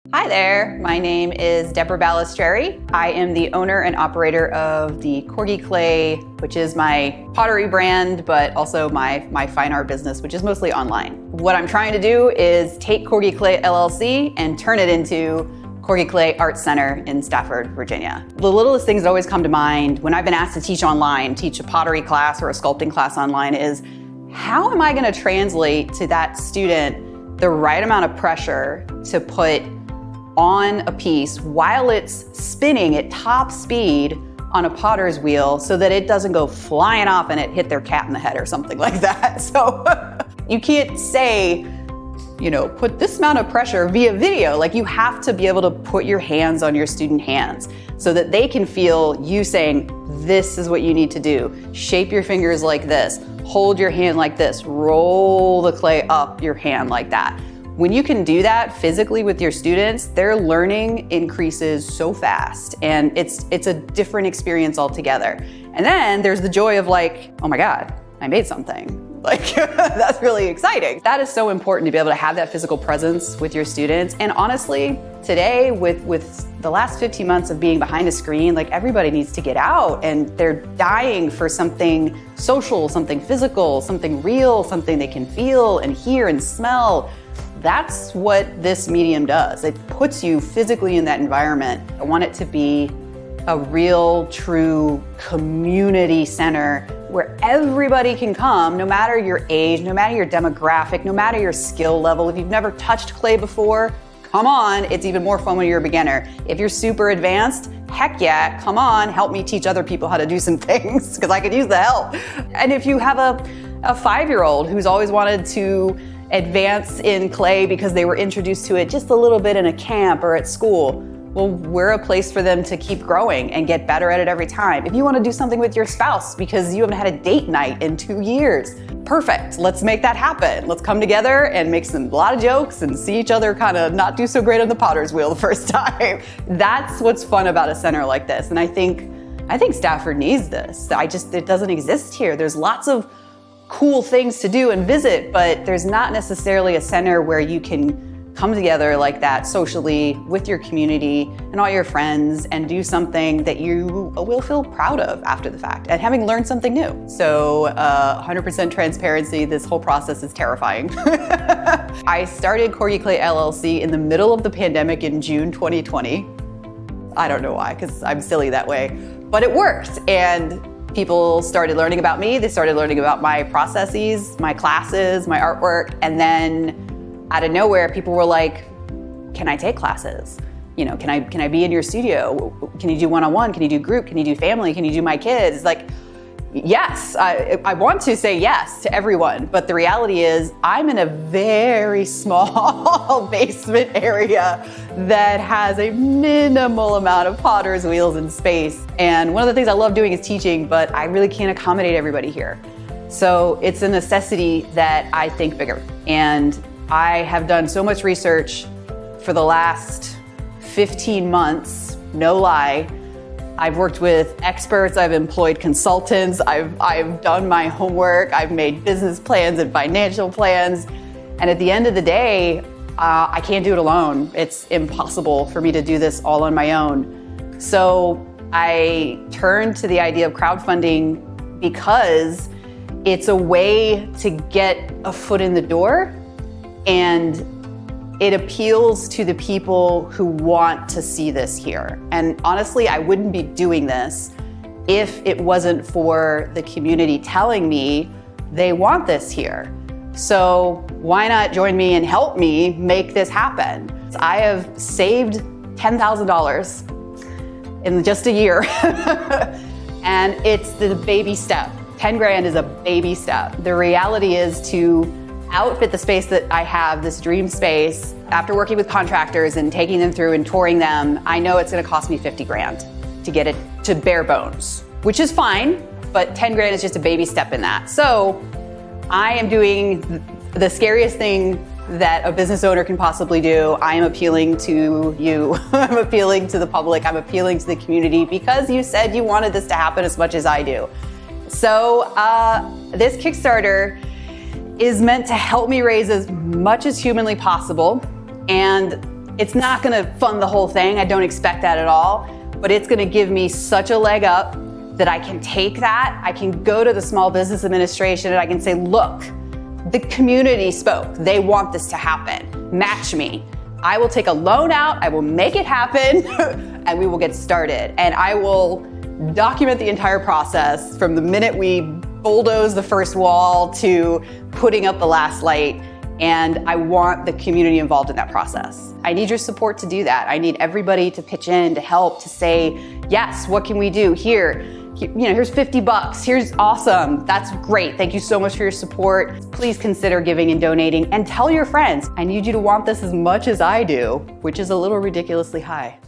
Hi there, my name is Deborah Balistreri. I am the owner and operator of the Corgi Clay, which is my pottery brand, but also my fine art business, which is mostly online. What I'm trying to do is take Corgi Clay LLC and turn it into Corgi Clay Art Center in Stafford, Virginia. The littlest things that always come to mind when I've been asked to teach online, teach a pottery class or a sculpting class online is, how am I gonna translate to that student the right amount of pressure to put on a piece while it's spinning at top speed on a potter's wheel so that it doesn't go flying off and it hit their cat in the head or something like that. So you can't say, put this amount of pressure via video. Like, you have to be able to put your hands on your student hands so that they can feel you saying, this is what you need to do. Shape your fingers like this, hold your hand like this, roll the clay up your hand like that. When you can do that physically with your students, their learning increases so fast, and it's a different experience altogether. And then there's the joy of like, oh my God, I made something. Like, that's really exciting. That is so important to be able to have that physical presence with your students. And honestly, today with the last 15 months of being behind a screen, like, everybody needs to get out, and they're dying for something social, something physical, something real, something they can feel and hear and smell. That's what this medium does. It puts you physically in that environment. I want it to be a real, true community center where everybody can come, no matter your age, no matter your demographic, no matter your skill level. If you've never touched clay before, come on, it's even more fun when you're a beginner. If you're super advanced, heck yeah, come on, help me teach other people how to do some things, because I could use the help. And if you have a 5-year-old who's always wanted to advance in clay because they were introduced to it just a little bit in a camp or at school, well, we're a place for them to keep growing and get better at it every time. If you want to do something with your spouse because you haven't had a date night in 2 years, perfect, let's make that happen. Let's come together and make a lot of jokes and see each other kind of not do so great on the potter's wheel the first time. That's what's fun about a center like this. And I think Stafford needs this. It doesn't exist here. There's lots of cool things to do and visit, but there's not necessarily a center where you can come together like that socially with your community and all your friends and do something that you will feel proud of after the fact and having learned something new. So 100% transparency, this whole process is terrifying. I started Corgi Clay LLC in the middle of the pandemic in June 2020. I don't know why, because I'm silly that way, but it worked. And people started learning about me. They started learning about my processes, my classes, my artwork. And then out of nowhere, people were like, can I take classes? Can I be in your studio? Can you do one-on-one? Can you do group? Can you do family? Can you do my kids? Like, yes, I want to say yes to everyone, but the reality is I'm in a very small basement area that has a minimal amount of potter's wheels and space. And one of the things I love doing is teaching, but I really can't accommodate everybody here. So it's a necessity that I think bigger. And I have done so much research for the last 15 months, no lie. I've worked with experts, I've employed consultants, I've done my homework, I've made business plans and financial plans. And at the end of the day, I can't do it alone. It's impossible for me to do this all on my own. So I turned to the idea of crowdfunding because it's a way to get a foot in the door, and it appeals to the people who want to see this here. And honestly, I wouldn't be doing this if it wasn't for the community telling me they want this here. So why not join me and help me make this happen? I have saved $10,000 in just a year. And it's the baby step. 10 grand is a baby step. The reality is to outfit the space that I have, this dream space, after working with contractors and taking them through and touring them, I know it's gonna cost me 50 grand to get it to bare bones, which is fine, but 10 grand is just a baby step in that. So I am doing the scariest thing that a business owner can possibly do. I am appealing to you. I'm appealing to the public. I'm appealing to the community because you said you wanted this to happen as much as I do. So this Kickstarter is meant to help me raise as much as humanly possible. And It's not gonna fund the whole thing, I don't expect that at all, but it's gonna give me such a leg up that I can take that, I can go to the Small Business Administration and I can say, look, the community spoke, they want this to happen, match me. I will take a loan out, I will make it happen, and we will get started. And I will document the entire process from the minute we bulldoze the first wall to putting up the last light. And I want the community involved in that process. I need your support to do that. I need everybody to pitch in, to help, to say, yes, what can we do? Here's 50 bucks, here's awesome, that's great, thank you so much for your support. Please consider giving and donating, and tell your friends. I need you to want this as much as I do, which is a little ridiculously high.